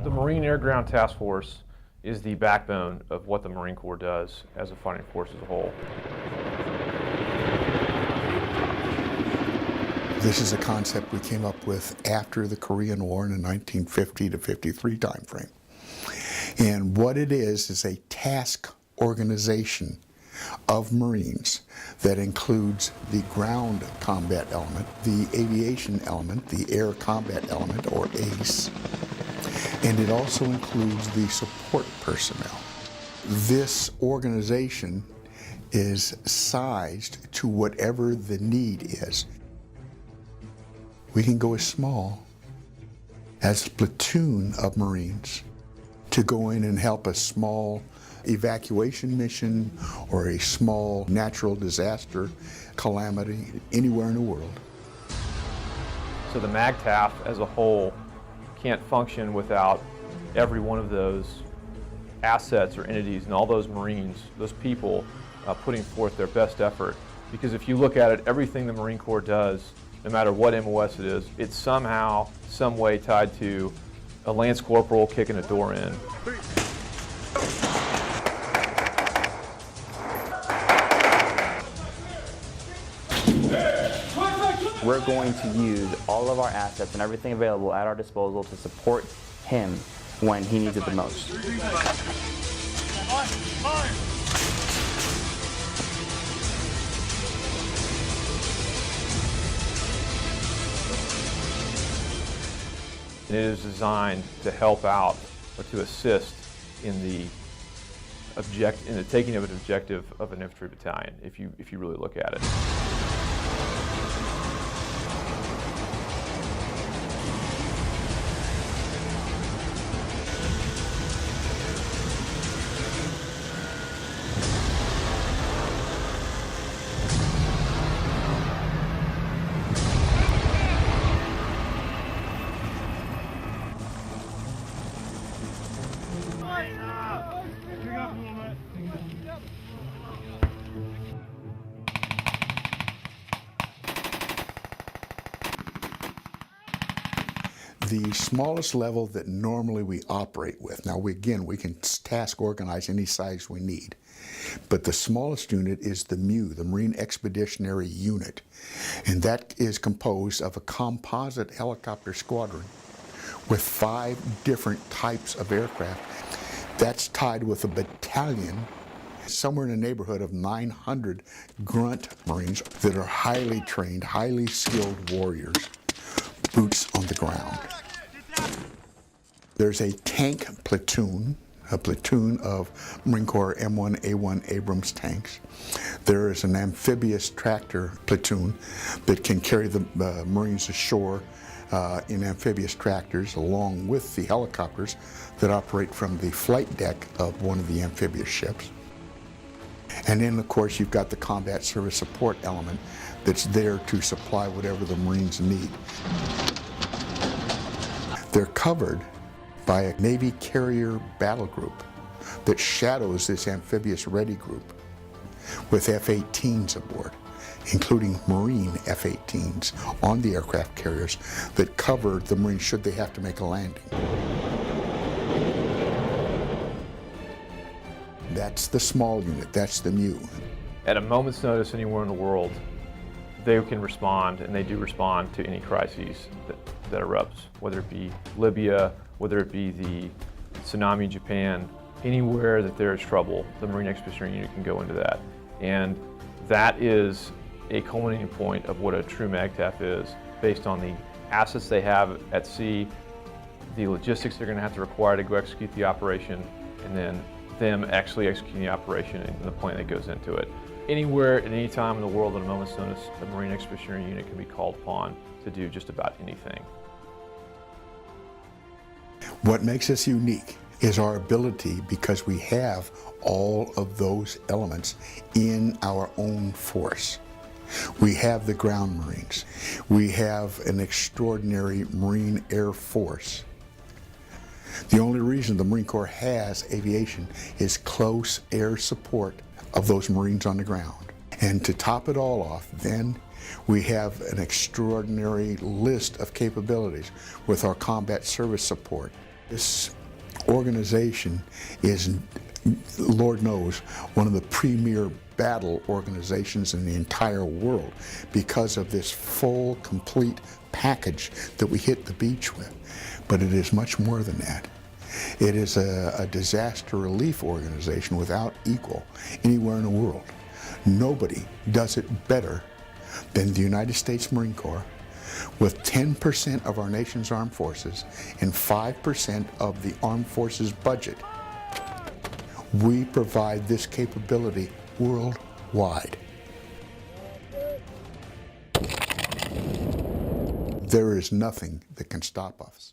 The Marine Air Ground Task Force is the backbone of what the Marine Corps does as a fighting force as a whole. This is a concept we came up with after the Korean War in the 1950 to 53 timeframe. And what it is a task organization of Marines that includes the ground combat element, the aviation element, the air combat element, or ACE, and it also includes the support personnel. This organization is sized to whatever the need is. We can go as small as a platoon of Marines to go in and help a small evacuation mission or a small natural disaster calamity anywhere in the world. So the MAGTF as a whole can't function without every one of those assets or entities and all those Marines, those people putting forth their best effort. Because if you look at it, everything the Marine Corps does, no matter what MOS it is, it's somehow, some way tied to a Lance Corporal kicking a door in. We're going to use all of our assets and everything available at our disposal to support him when he needs it the most. It is designed to help out or to assist in the taking of an objective of an infantry battalion, if you really look at it. The smallest level that normally we operate with, now we can task organize any size we need, but the smallest unit is the MU, the Marine Expeditionary Unit, and that is composed of a composite helicopter squadron with 5 different types of aircraft. That's tied with a battalion, somewhere in the neighborhood of 900 grunt Marines that are highly trained, highly skilled warriors, boots on the ground. There's a tank platoon, a platoon of Marine Corps M1A1 Abrams tanks. There is an amphibious tractor platoon that can carry the Marines ashore in amphibious tractors, along with the helicopters that operate from the flight deck of one of the amphibious ships. And then, of course, you've got the combat service support element that's there to supply whatever the Marines need. They're covered by a Navy carrier battle group that shadows this amphibious ready group with F-18s aboard, including Marine F-18s on the aircraft carriers that cover the Marines should they have to make a landing. That's the small unit, that's the MU. At a moment's notice anywhere in the world, they can respond, and they do respond to any crises that erupts, whether it be Libya, whether it be the tsunami in Japan, anywhere that there is trouble, the Marine Expeditionary Unit can go into that. And that is a culminating point of what a true MAGTF is, based on the assets they have at sea, the logistics they're going to have to require to go execute the operation, and then them actually executing the operation and the plan that goes into it. Anywhere at any time in the world at a moment's notice, the Marine Expeditionary Unit can be called upon to do just about anything. What makes us unique is our ability, because we have all of those elements in our own force. We have the ground Marines. We have an extraordinary Marine Air Force. The only reason the Marine Corps has aviation is close air support of those Marines on the ground. And to top it all off, then We have an extraordinary list of capabilities with our combat service support. This organization is, Lord knows, one of the premier battle organizations in the entire world because of this full, complete package that we hit the beach with. But it is much more than that. It is a disaster relief organization without equal anywhere in the world. Nobody does it better than the United States Marine Corps, with 10% of our nation's armed forces and 5% of the armed forces budget. We provide this capability worldwide. There is nothing that can stop us.